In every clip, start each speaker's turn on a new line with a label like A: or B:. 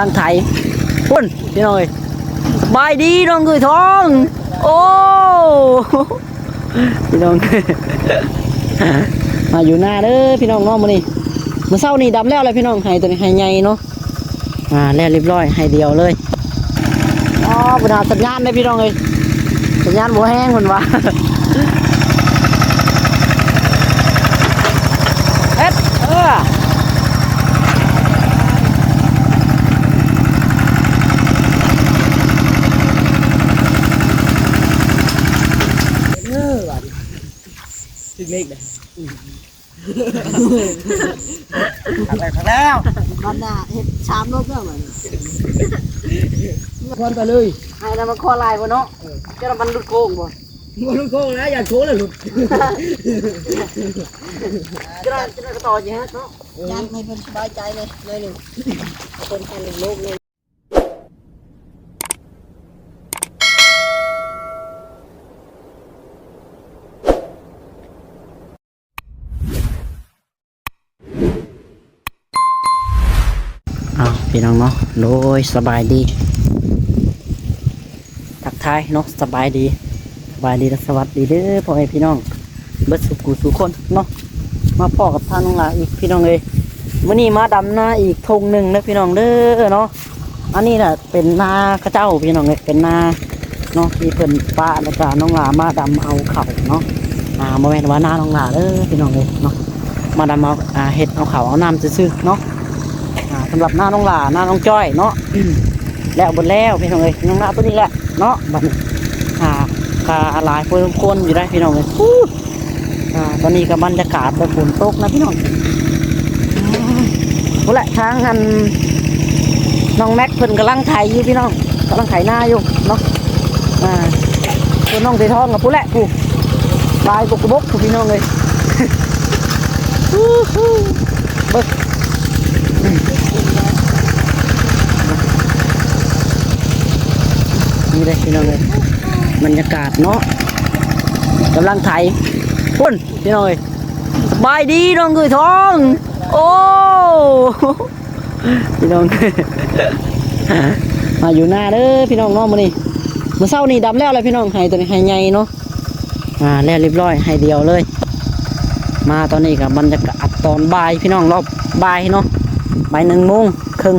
A: ตั้งไทยพุ่นพี่น้องสบายดีน้องคือท้องโอ้พี่น้องมาอยู่หน้าเด้อพี่น้องน้องมานี่เมื่อเช้านี่ดำแล้วเลยพี่น้องให้ตัวนี้ให้ใหญ่เนาะแล้วเรียบร้อยให้เดียวเลยปัญหาสัญญาณได้พี่น้องเลยสัญญาณบัวแห้งคนว่าเอ็ดถึงเลขเลยขัดแล้วมันน่ะเห็ดชามรถเพื่อมันคอนไปเลยไอ้นั่นมันคอลายบ่เนาะเจ้ามันหลุดโค้งบ่มันหลุดโค้งนะอยากโชว์เลยหลุดจะได้ต่อจีฮะเนาะยันให้เพิ่นสบายใจเลยหนึ่งเป็นแค่หนึ่งลูกเลยพี่น้องเนาะโดยสบายดีทักทายเนาะสบายดีและสวัสดีเด้อพ่อแม่พี่น้องเบิดสุขุสุคนเนาะมาพ่อกับท่านน้องหลาอีกพี่น้องเลยมื้อนี้มาดำนาอีกทงหนึ่งนะพี่น้องเด้อเนาะอันนี้น่ะเป็นนาข้าเจ้าพี่น้องเลยเป็นนาเนาะที่เพิ่นป้าแล้วก็น้องหลามาดำเอาเข่าเนาะมาแม่นว่านาน้องหลาเด้อพี่น้องเลยเนาะมาดำเอาเห็ดเอาเข่าเอาน้ำซื่อๆเนาะสำหรับหน้าน้องหลาหน้าน้องจ้อยเนาะแล้วบนแล้วพี่น้องเลยน้องหน้าตัวนี้แหละเนาะบัดกาหลายคนอยู่ได้พี่น้องเลยตอนนี้กับบรรยากาศแบบฝนตกนะพี่น้องนั่นแหละทางอันน้องแม็กเพิ่นกำลังไถอยู่พี่น้องกำลังไถหน้าอยู่เนาะตัวน้องเตยทองกับผู้แหละผู้ลายบกบกพี่น้องเลยเบิกนี่เลยพี่น้องเลยบรรยากาศเนาะกำลังไถพุ่นพี่น้องเลยสบายดีน้องคือท้องโอ้พี่น้องมาอยู่หน้าเด้อพี่น้องน้องมานี่เมื่อเช้านี่ดำแล้วเลยพี่น้องให้ตัวนี้ให้ใหญ่เนาะแล้วเรียบร้อยให้เดียวเลยมาตอนนี้กับบรรยากาศตอนบ่ายพี่น้องรอบบ่ายเนาะบ่าย1 โมงครึ่ง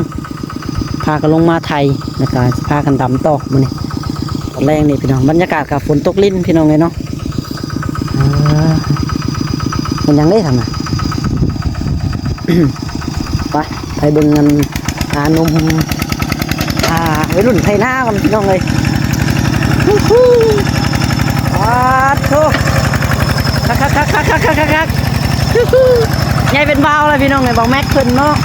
A: พากันลงมาไทยนะครับพากันดำต่อมานี่ตอนแรกนี่พี่น้องบรรยากาศกับฝนตกลิ้นพี่น้องเลยเนาะมันยังได้ทำไง ไปเบิ่งเงินนมวัยรุ่นไทยหน้ากันพี่น้องเลยว้าวโธ่คักใหญ่เป็นเบาเลยพี่น้องเลยบอกแม็กเพิ่นเนาะ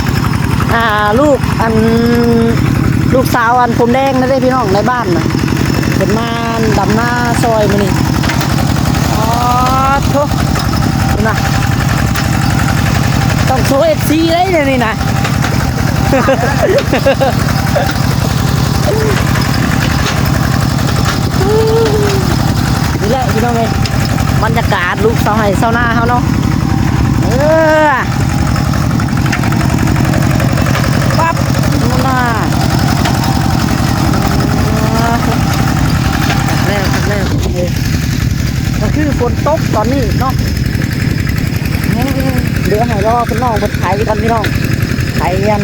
A: ลูกสาวอันผมแดงนั่นเลยพี่น้องในบ้านนะเป็นมาดำหน้าซอยมานี่โธ่นะต้องโชว์FCเลยนี่นะนี่แหละพี่น้องเลยบรรยากาศลูกสาวให้สาวหน้าเขาเนาะปั๊บมาแล้วก็คือฝนตกตอนนี้เนาะเดี๋ยวให้รอเป็นน้องเป็นไข่กันพี่น้องไข่ยัน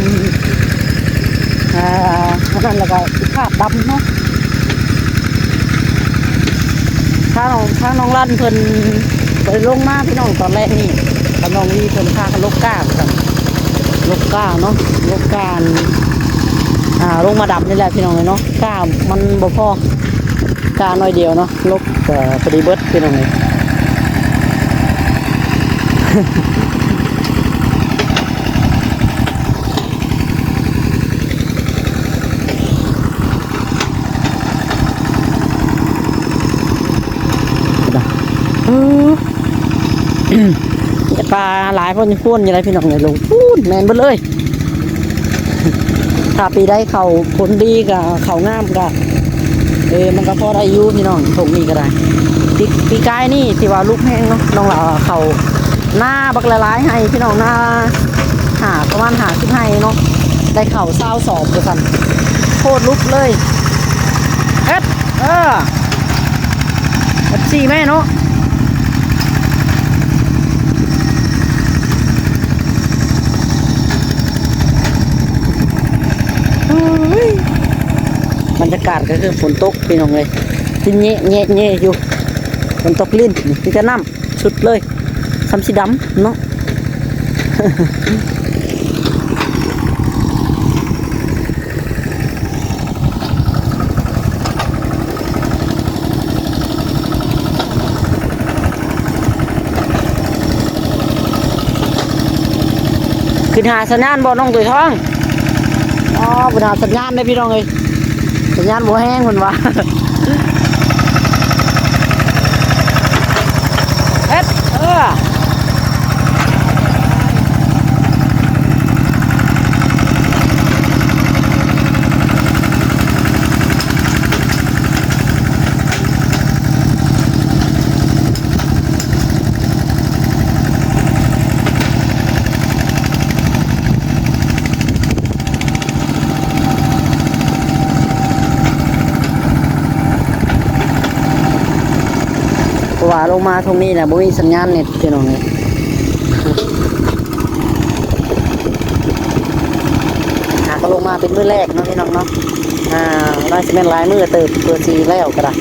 A: นั่นแล้วก็ภาพดำเนาะถ้าน้องลั่นเพิ่นไปลงมาพี่น้องตอนแรกนี่กับน้องนี่เพิ่นพากันลกก้ากันลกก้าเนาะลกก้าลงมาดำนี่แหละพี่น้องเลยเนาะก้ามันบ่พอก้าน้อยเดียวเนาะลกพอดีเบิดพี่น้องเลยปลาหลายพ่นพ่นอย่างไรพี่น้องเลยลงพูดแมนไปเลยถ้าปีได้เขาผลดีกับเขางามกับมันก็พอได้อยู่พี่น้องตรงนี้ก็ได้ปีกายนี่ที่ว่าลูกแห้งเนาะน้องเราเขาหน้าบักละลายให้พี่น้องหน้าประมาณ50 ให้เนาะ ได้เข่าเศร้าสอบเลยสันโคตรลุกเลยเอ็ดสี่แม่เนาะบรรยากาศก็คือฝนตกพี่น้องเลยที่เงี้ยอยู่ฝนตกลิ้นที่จะน้ำสุดเลยซ้ำสีดำเนาะ ขึ้นหาสัญญาณบ่น้องตัวท้องอ๋อปัญหาสัญญาณได้พี่น้องเลยสัญญาณบ่แห้งเหมือนว่าเอ็ดว่าลงมาตรงนี้แหละบ่มีสัญญาณเน็ตพี่น้องเลยหากลงมาเป็นมื้อแรกเนาะพี่น้องเนาะน่าจะเป็นลายมือเติบเปิดสีแล้วก็ได้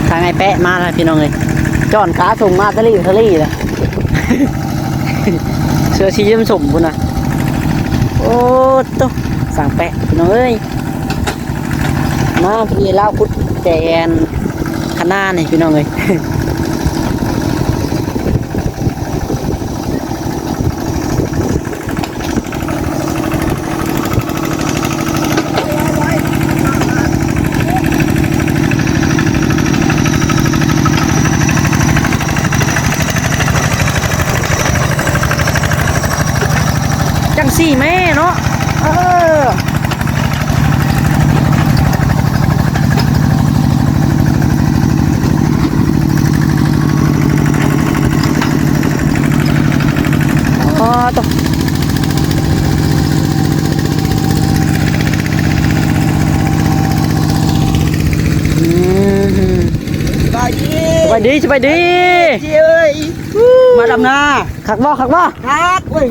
A: ทางไอ้แปะมาแล้วพี่น้องเลยจอนขาส่งมาทะลี่เลย เสื้อชียิ้มสมบุญนะโอ้ตุ๊สั่งแปะพี่น้องเอ้ยมาพี่เล่าพุทธแจนขนาดนี่พี่น้องเลยจังสี่แม่เนาะตุ๊สบายดีเอ้ยมาดำนาขักบ่ขักโอ้ย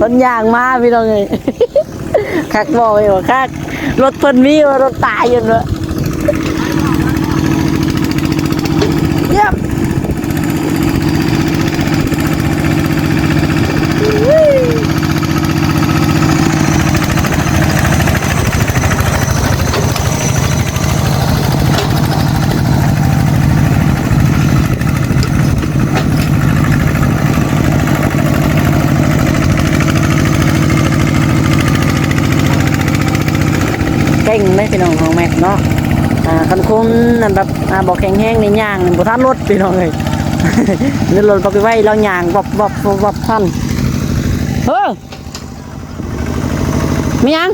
A: ต้นยางมาพี่น้องเลยขักบ่อยู่ขักรถเพิ่นมีรถตายอยู่เนอะเยี่ยมเก่งไหมพี่น้องของแม็กเนาะคันคงนั่นแบบบอกแข็งแห้งในย่างบุท่านรถพี่น้องเลยนี่รถไปไว้เราย่างบท่านมียัง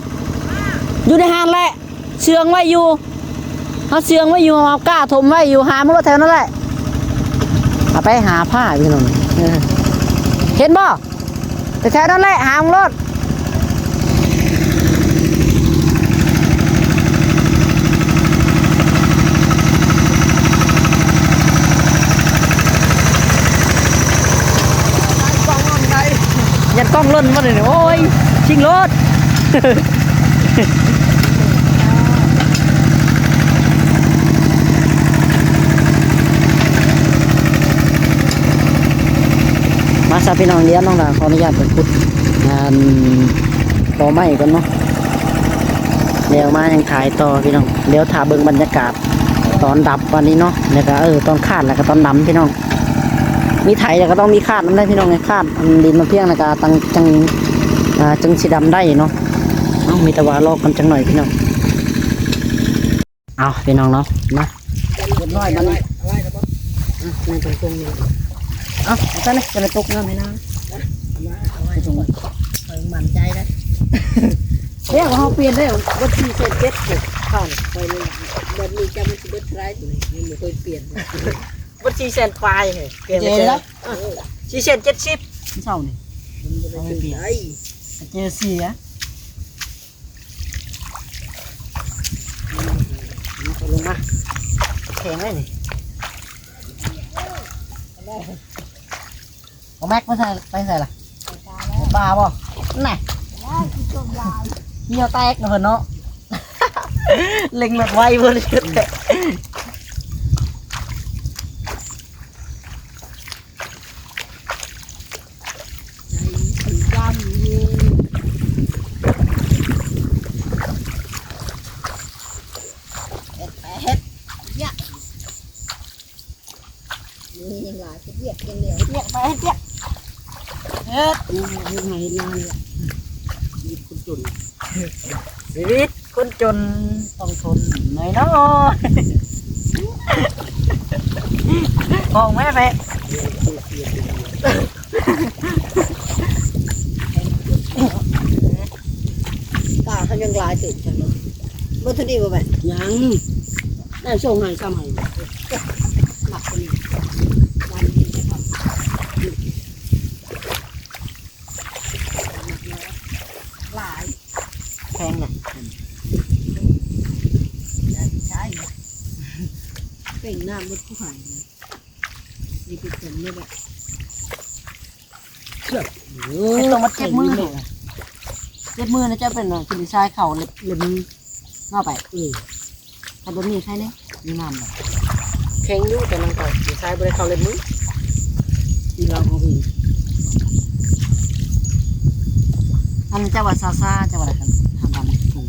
A: อยู่ในหานแหละเชืองไว้อยู่เขาเชืองไว้อยู่เอาก้าถมไว้อยู่หามันก็แถวนั่นแหละไปหาผ้าพี่น้องเห็นบ่แต่แถวนั่นแหละหามันรถยันกล้องล้นมาเลยโอ้ยชิงรถมาซาพี่น้องเลี้ยงน้องดาขออนุญาตเป็นพุทธงานต่อไม้กันเนาะเดี๋ยวมายังถ่ายต่อพี่น้องเดี๋ยวถ่ายเบิ่งบรรยากาศตอนดับวันนี้เนาะแล้วก็ตอนคาดแล้วก็ตอนดำพี่น้องมีไถแล้วก็ต้องมีคาดน้ำได้พี่น้องไงคาดดินมาเพียงแล้วก็จังสีดำได้เนาะมีตะวันลอกกันจังหน่อยพี่น้องเอาพี่น้องเนาะมาเรียบร้อยมัน
B: ในตรงนี้
A: เอ้าท่านนี่จะไปตกน้ำให้น้
B: เอาไว้ตรงนี้มั่นใจนะ
A: ำเรียกว่าเขาเปลี่ยนได้วัดที่เศษเจ็ดเข้า
B: ไปเลยแบบนี้จะมันจะเบิดไรอยู่นี่ยังไม่เคยเปลี่ยน
A: วัดที่เศษปลายเหรอเปลี่ยนไปเจอแล้วที่เศษ70เท่านี่
B: มันไม่เปลี่ยนไอ้
A: เจอ4อ่ะลงมาแข็งเลยนี่เอาแม็กมาใส่ไปใส่ล่ะปลาบ่น่ะเหี่ยวแตกเนาะเนาะ เล็งหลดไว้เพื่อนเลย
B: ถึงด้านนี้เฮ็ดเนี่ยนี่ยังหลายเรียกยังเหนียว
A: เรียกไปให้เรียกเฮ็ด
B: ยังไงนานละมีคนจน
A: ชีวิตคนจนต้องทนหน่อยเนาะ ห้องแม่ไป
B: ตาเขายังหลายติดจังเลยเมื่อเท่านี้ว่าแบบยังได้ส่งให้ซ้ำให้หนักกว่านี้วันนี้นะครับหลาย
A: แพงไง
B: ใช่เป็นหน้ามดผู้หายนี่เป็นผมเลยแบบเชื่อ
A: ไอ้ตรงมาเจ็บมือเนี่ยเจ็บมือนะจะเป็นคือดีไซน์เข่าเล็บเล็บงอไปถ้าโดนมีใครเนี่ยมีน้ำแบบแข็งอยู่แต่มันเก่าดีไซน์บริเข่าเล็บมือ
B: ที่เราเอาอีก
A: อันเจ้าว่าซาซาเจ้าว่าอะไรกันทำดำถู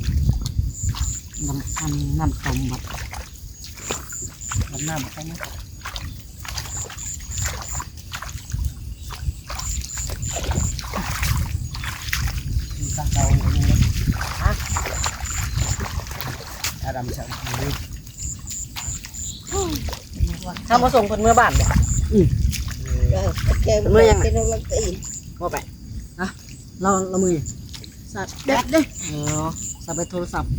A: ดำอันน้ำต้มแบบน้ำใช่ไหมมีซาเกาอย่างนี้เลยฮะ
B: อาดำสั่ง
A: ถ้ามาส่งคนเมื่อบ้านเนี่ย
B: แกมันยังเป็นอะไรตี
A: ว่าไปนะเรามือ
B: สัตว์เด็ดเด้
A: สับไปโทรศัพท์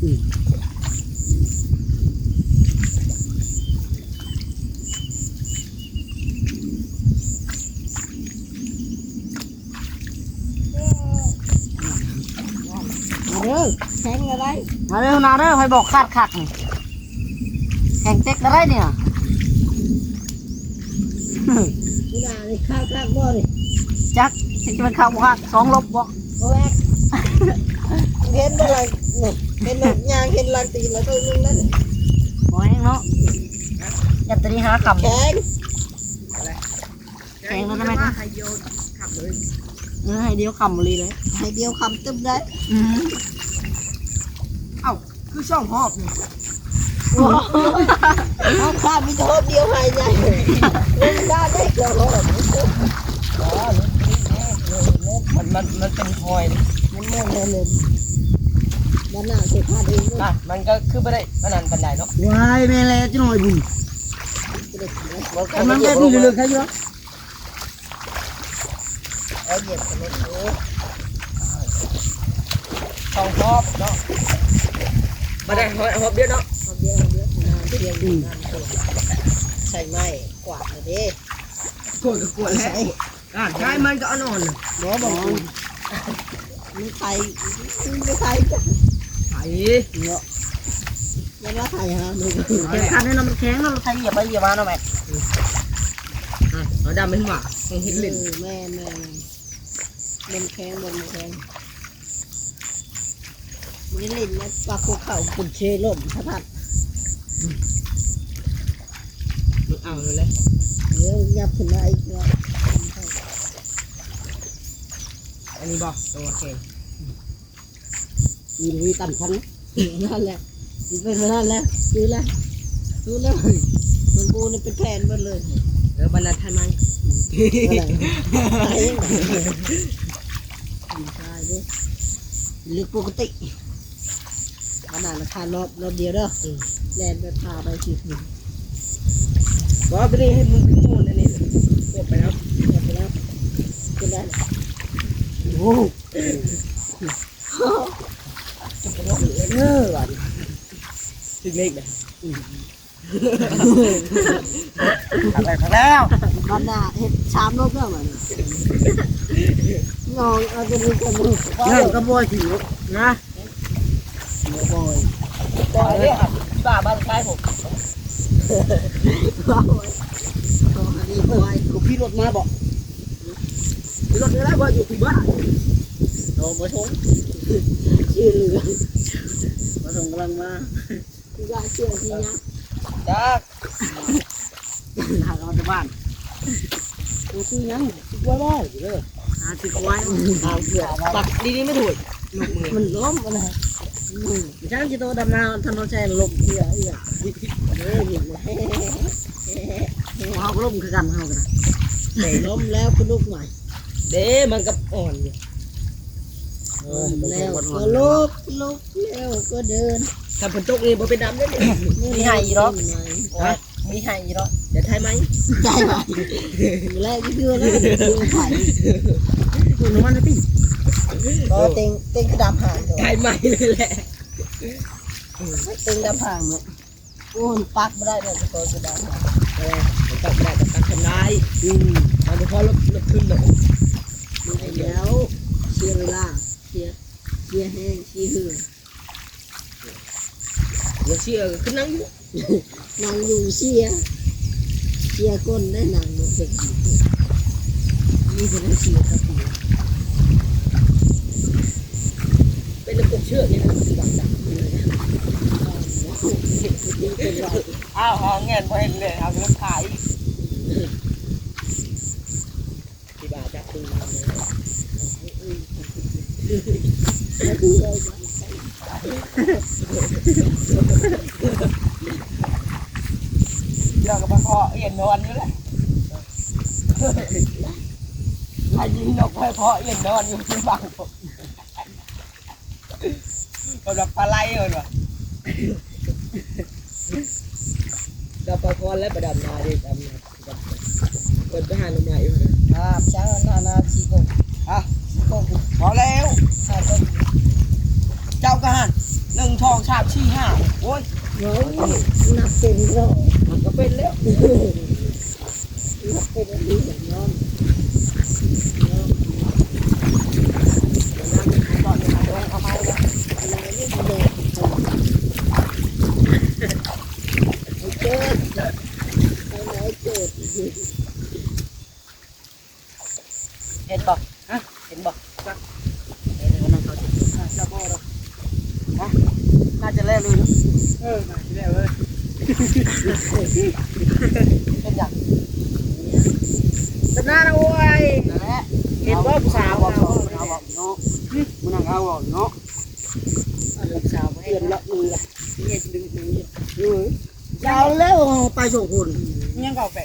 B: มาเด้อแข่งอะไร
A: มาเร็วนาเร็วให้บอกคาดคักนี่แข่งเต็กอะไรเนี่ย
B: นี่นาเลยข้าวบ่เลย
A: จักจะเป็นข้าวคัก2 ลบบ่
B: โอ้ยเห็นอะไรเห็นหลังยางเห็นหลังตีนแล้วตัวนึงนั่น
A: บ่แห้งเนาะยันตรีหาคำ
B: แข่ง
A: แข่งแล้วทำไมนะ
B: ให้โยนขับเลย
A: ให้เดียวคำเลย
B: ให้เดียวคำตึ้มได้
A: เอ้าคือช่องหอบนี่
B: เอาข้ามีโทษเดียวให้ใหญ่เล่นได้ได้เกี่ยวหรอ
A: มันเป็นพลอย
B: มันแม่เลยเลยด้านหน้าเสียพลาดเองด้วย
A: มันก็คือไม่ได้ขนาดปันใดเนาะ
B: วายแม่เลยจะหน่อยบุญมันแค่นี้เลยแค่เยอะเอาเหยียบกันเลยโอ้
A: ช่องหอบเนาะมาได้หอบเดียวเนาะ
B: เอาเดียวเดียวน้ำเดียวน้ำตัวใส่ไม้กวาดเลยดิ
A: กดก็กดแล้วใช่มันก็อ่อน
B: หมอบอกมันไทยไม่ไทย
A: ไข่
B: เนาะยังว่าไทยฮะมึง
A: แข็งขันให้น้ำแข็งเราใช้เหยียบไปเหยียบมาเนาะแม่เราดำไม่หว่าต้องหินลิ้น
B: แม่บนแข้งบนแข้งมันลิ้นนะปลาโคเข่าปุ่นเชล่มพระพัด
A: เอาเลย
B: เดี๋ยวยับขึ้นมาอีกแล้ว
A: อันนี้บอกตัวแข็ง
B: มีตันพันนั่นแหละมีเป็นนั่นแหละดูแลดูแล้วมันกูนี่เป็นแผนหมดเลย
A: บรรณาทนาย
B: ตายยังไงตายดิเลือกปกติขนาดราคารอบเดียวเด้อแลนไปพาไปสิ
A: บอกไปดิให้มึงไปโน่นนี่
B: อ้จะไปลงเลยเด้อวันถึงเลขเลยแล้วมันน่ะเห็ดชามโลกแล้วมันน้องเอาตัวนี้กันมือนั่นก็บ่อยสินะบ่อยบ่อยเลยครับบ้าบ้านใต้ผมบ่อยอันนี้บ่อยกูพี่รถมาบอกพี่รถได้บ่อยู่ที่บ้านโอ้บ่ชงชื่อเรือบ่ชงกำลังมาพี่ว่าเชื่อที่นะจ้าหาเราที่บ้านตัวชื่อยังคิดว่าบ่อยเด้อหาที่ควายหาเสือปักดีๆไม่ถูกมันล้มอะไรช่างที่โตดำนาถนนชัยลมเหี้ยเหี้ยเฮ้ยเห็นไหมเขาล้มคือกันเขากันล้มแล้วก็ลุกใหม่เด้มันก็อ่อนอยู่แล้วก็ลุกแล้วก็เดินถ้าฝนตกนี่บ่เป็นดำได้เลยมีไห้อีหรอมีไห้อีหรอจะไทยไหมไทยไหมแรกที่เดือนแล้วไทยคุณน้ำมันนะพี่ก็เต็งกระดาษห่างไทยไหมเลยแหละเต็งดำห่างเนี่ยโอ้ปักไม่ได้เลยตัวกระดาษห่างปักไม่ได้แต่ปักทำลายมันจะพอลบขึ้นเลยแล้วเชียร์เวลาเชียร์แห้งเชียร์หือเดี๋ยวเชียร์ขึ้นนั่งอยู่นั่งอยู่เชียร์ก้นได้นั่งอยู่เด็กนี่เป็นเชียร์ครับเป็นระบบเชือกนี่นะดักอ้าวเงี้ยพอเห็นเลยเอาเงินขายที่บ้านจับตึงมาเลยเราก็มาเคาะเอียนนอนอยู่แหละไอ้ยิงนกเคาะเอียนนอนอยู่ที่บ้านผมก็แบบปลาไหลเลยว่ะดับปลาคอนและประดับนาดิดำนาเปิดไปหาหน่อไม้อยู่นะครับช้างนาชีโก้ชีโก้พอแล้วเจ้ากระหัน1 2 3 4 5โอ้ยนับเป็นแล้วมันก็เป็นแล้วนับเป็นดีอย่างน้องเอามาแล้วเห็นบอกเห็นบอกเห็นว่านั่งเขาจะบอกเราน่าจะเล่เลยน่าจะเล่เลยเป็นอย่างเป็นหน้าโอ้ยเห็นว่าผู้สาวบอกเนาะมันนั่งเอาบอกเนาะผู้สาวเห็นละมือละเนี่ยดึงมือเจ้าแล้วไปส่งคนยังเก่าแปะ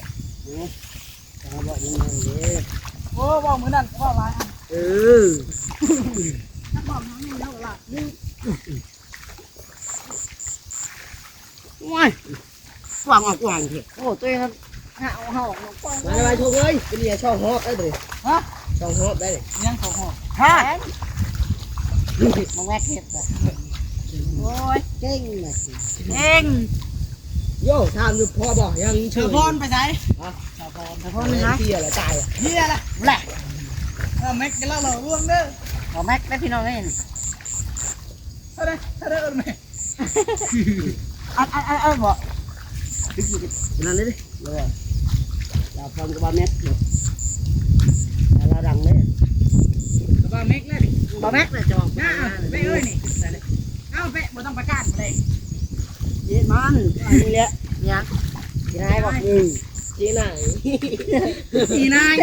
B: บอกยังไงเนี่ยโอ้บอกเหมือนนั่นบอกอะไรถ้าบอกน้องนี่แล้วล่ะนี่ว้ายกวางออกกวางเถอะโอ้ตัวนั้นห่าวห่าวกวางอะไรทุกเลยเป็นเนี่ยช่องหอบได้เลยฮะช่องหอบได้เลยยังช่องหอบฮะมาแวกเห็ดเลยโอ้ยเก่งเลยเก่งโย่ทำอยู่พอบอกยังเชื่อพรไปไหนชาวพรนะเฮียอะไรตายเฮียอะไรแหละแม็กกันแล้วเราร่วงเด้อแม็กได้พี่น้องเห็นถ้าได้แม็กอันบอกนั่นเลยดิเลยเราพร้อมกับบาแม็กเราดังเลยกับบาแม็กเลยบาแม็กเลยจอกไม่เอ้ยนี่เอาไปบ่ต้องประกาศเลยเย็นมันนี่แหละเนี่ยจีนายบอกจีนาย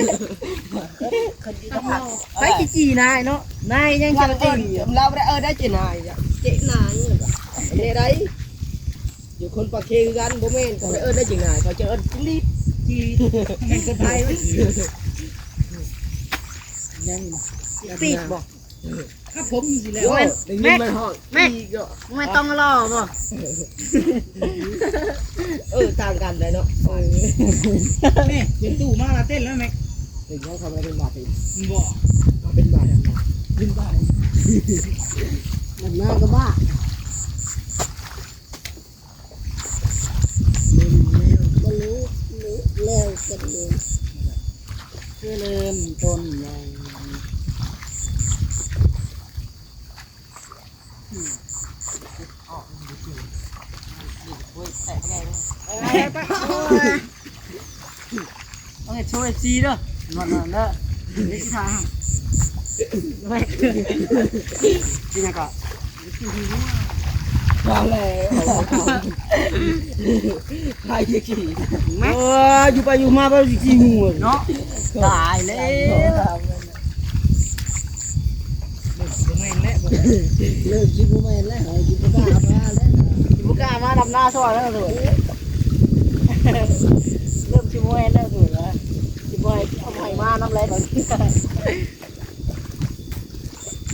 B: ไปจีนายเนาะนายยังจะตีเราได้จีนายเนี่ยได้อยู่คนปากเคกันโบเมนเขาได้จีนายเขาจะรีบจีมันก็ไทยไว้ยังปีกบอกถ้าผมสิแล้วแม่ไม่ต้องรอบ่ต่างกันเลยเนาะนี่เป็นตู้มาลาเต้นแล้วแม็กเป็นเขาเขาเป็นบาทเป็นบ่เป็นบาท ขึ้นบ้านมันน่าก็บ้าก็รู้แล้วกันเลยเริ่มต้นใหญ่เอาไงช่วยซีเด้อหมดเด้อนี่สิทางไม่ที่ไหนก็ว่าแล้วใครจะขี่แม่อยู่ไปอยู่มาไปขี่งูเนาะตายแล้วเลิกกินบุแม่นแล้วกินบุก้ามาแล้วกินบุก้ามาดำหน้าซอยแล้วเลยเริ่มชิมแม่นแล้วเลยนะชิมแม่เอาไผ่มาน้ำไหลแบบนี้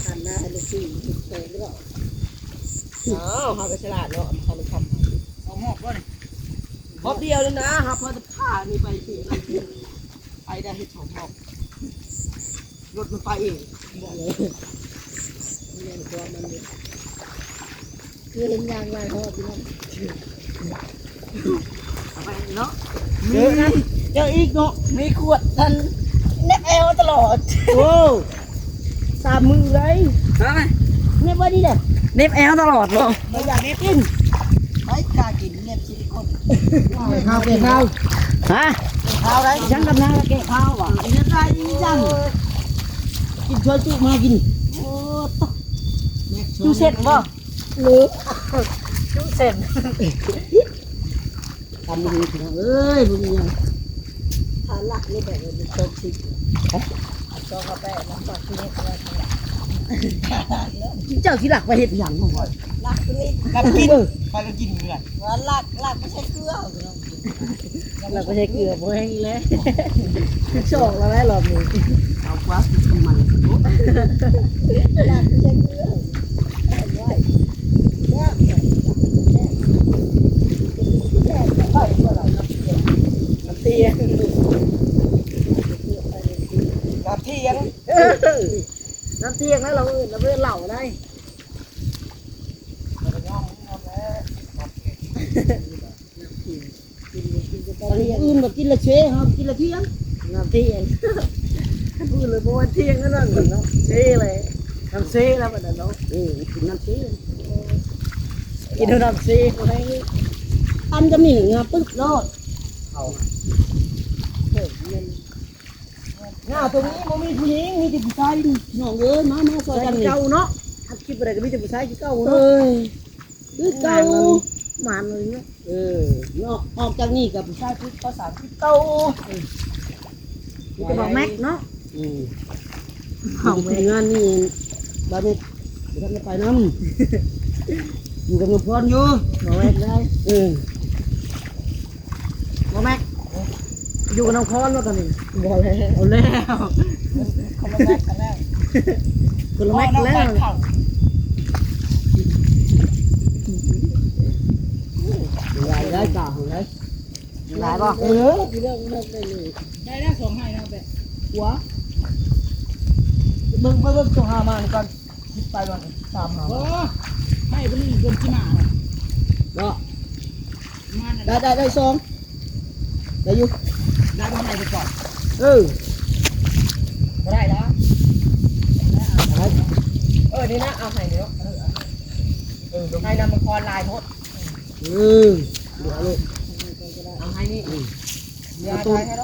B: หันหน้าให้ลูกสี่เตะหรือเปล่าเขาไปฉลาดเนาะเขาไปทำเอาหอกด้วยหอกเดียวเลยนะครับพอจะผ่านี่ไปสิไปได้ให้สองหอกรถมันไปเองบอกเลยเล่นตัวมันเลยคือเห็นยางลายหอกพี่น้องไปเนาะเยอะอีกเนาะมีขวดทันเน็บแอลตลอดโอ้สามมือเลยเน็บว่าดีเลย
A: เน็บแอลตลอดเนาะ
B: ไม่อยากเน็บกินไอ้กากินเน็บซิลิโคนข้าวเกะข้าว
A: ฮะ
B: ข้าวไรฉันกำลังเกะข้าวอ่ะกินอะไรจังกินช่วยจุมากินโอ้ตจุเสร็จบ่หรือจุเสร็จทำดีพี่น้องเอ้ยบุญยังทานลักนี่แบบเป็นต้นชิกจอกาแฟน้ำตาลที่นี่อะไรทั้งหลายเจ้าที่หลักไปเห็ดหยังของก่อนลักนี่ลักกินไปก็กินเหมือนว่าลักไม่ใช่เกลือลักไม่ใช่เกลือเพราะแห้งแล้วโชคแล้วไหมรอบนี้เอาคว้ากินมันลักไม่ใช่เกลือน้ำเทียงน้ำเทียงนะเราเพื่อนเหล่าได้อื่นแบบกินละเชครับกินละเทียงน้ำเทียงพูดเลยบอกว่าเทียงนั่นนั่นเนาะเชเลยน้ำเชแล้วมันเนาะกินน้ำเชกินน้ำเชอะไรอันจะมีเงาปึ๊บรอดเอาหน้าตรงนี้มันมีผู้หญิงมีแต่ผู้ชายน้องเอ้ยมาซอยกันเก่าเนาะอัดคลิปอะไรก็มีแต่ผู้ชายเก่าเนาะคือเก่ามันเลยเนาะเนาะออกจากนี่กับผู้ชายคือภาษาที่เก่าจะบอกแม็กเนาะเอาไปงานนี่บ้านนี้จะทำไปน้ำอยู่กับน้องพรอยู่บอกแม็กได้บอกแม็กอยู่กับน้องพรแล้วกันนี่บอกแล้วเอาแล้วคนละแม็กกันแล้วคนละแม็กแล้วได้จ่าของได้ได้ป่ะได้สองให้นะแบบหัวเบิ่งส่งหามาก่อนคิดไปก่อนตามหาให้เป็นเงินที่มาเนาะได้สองได้อยู่ได้มาให้ไปก่อนได้แล้วนี่นะเอาให้เดี๋ยวให้นำมังกรลายพดเอาให้นี่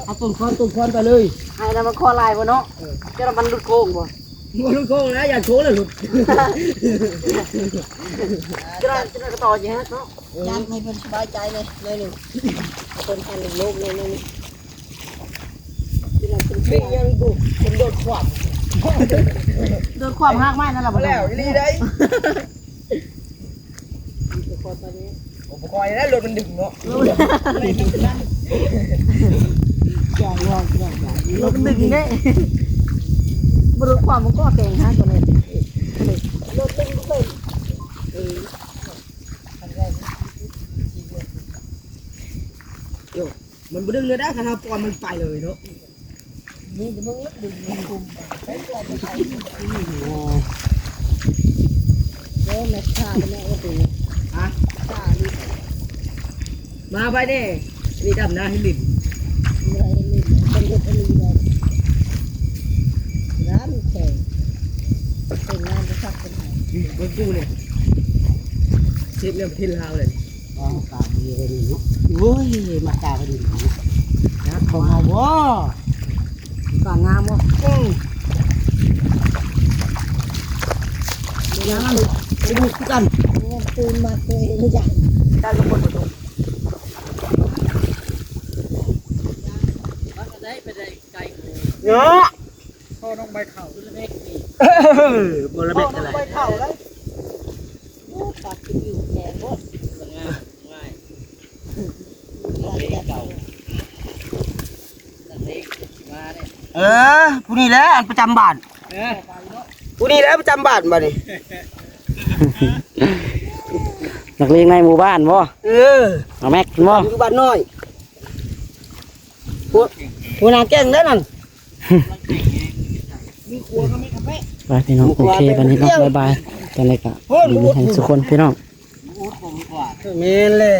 B: เอาต้นคอนไปเลยให้นำมังกรลายพดเนาะจะมันหลุดโค้งบ่หลุดโค้งนะอย่าโชว์เลยหลุดจะกระต่อยังเนาะยันให้เป็นสบายใจเลยหนึ่งคนพันหนึ่งโลกเลยนี่วิ่งยังบุกเป็นโดดขวบโดนความหักไม้นั่นแหละแล้วอีได้อุปกรณ์ตอนนี้อุปกรณ์แล้วรถมันดึงเนาะรถมันดึงเนี่ยบริความมันก็แข็งฮะตัวนี้รถดึงก็มันดึงเลยได้ขนาดปอนมันไปเลยเนาะ นี่จะมึงดึงกลุ่มไปเลยไปเดี๋ยวแม่ข้าแม่ก็ตีฮะข้านี่มาไปเด้นี่ดำนาให้ลิ้นอะไรลิ้นเป็นเรื่องอะไรเลยร้านแข่งเป็นงานจะสักเป็นไงบนกูเนี่ยเชฟเรื่องที่ลาวเลยอ๋อกาดีเลยเนาะโอ้ยมากาดีนะของเอาบ่กางามบ่เดี๋ยวนั้นไปดูกันตื่นมาเคยเห็นจังได้ลงบนประตูเนาะพ่อน้องใบเข่าเล็กนี่บนระเบียงอะไรใบเข่าเลยตัดกินอยู่แขนบ่ง่ายเก่าผู้นี้แหละประจำบ้านผู้นี้แหละประจำบ้านบ่นี่
A: นักเรียนในหมู่บ้านบ่เอาแม็กบ่
B: อยู่บ้านน้อยผู้นางแก่งได้นั่นมีครัวก็ไม่กาแฟ
A: ไปพี่น้องโอเควันนี้เนาะบ๊ายบายตอนนี้ก็ดีมีแห่งสุขคนพี่น้อง
B: เมนแหละ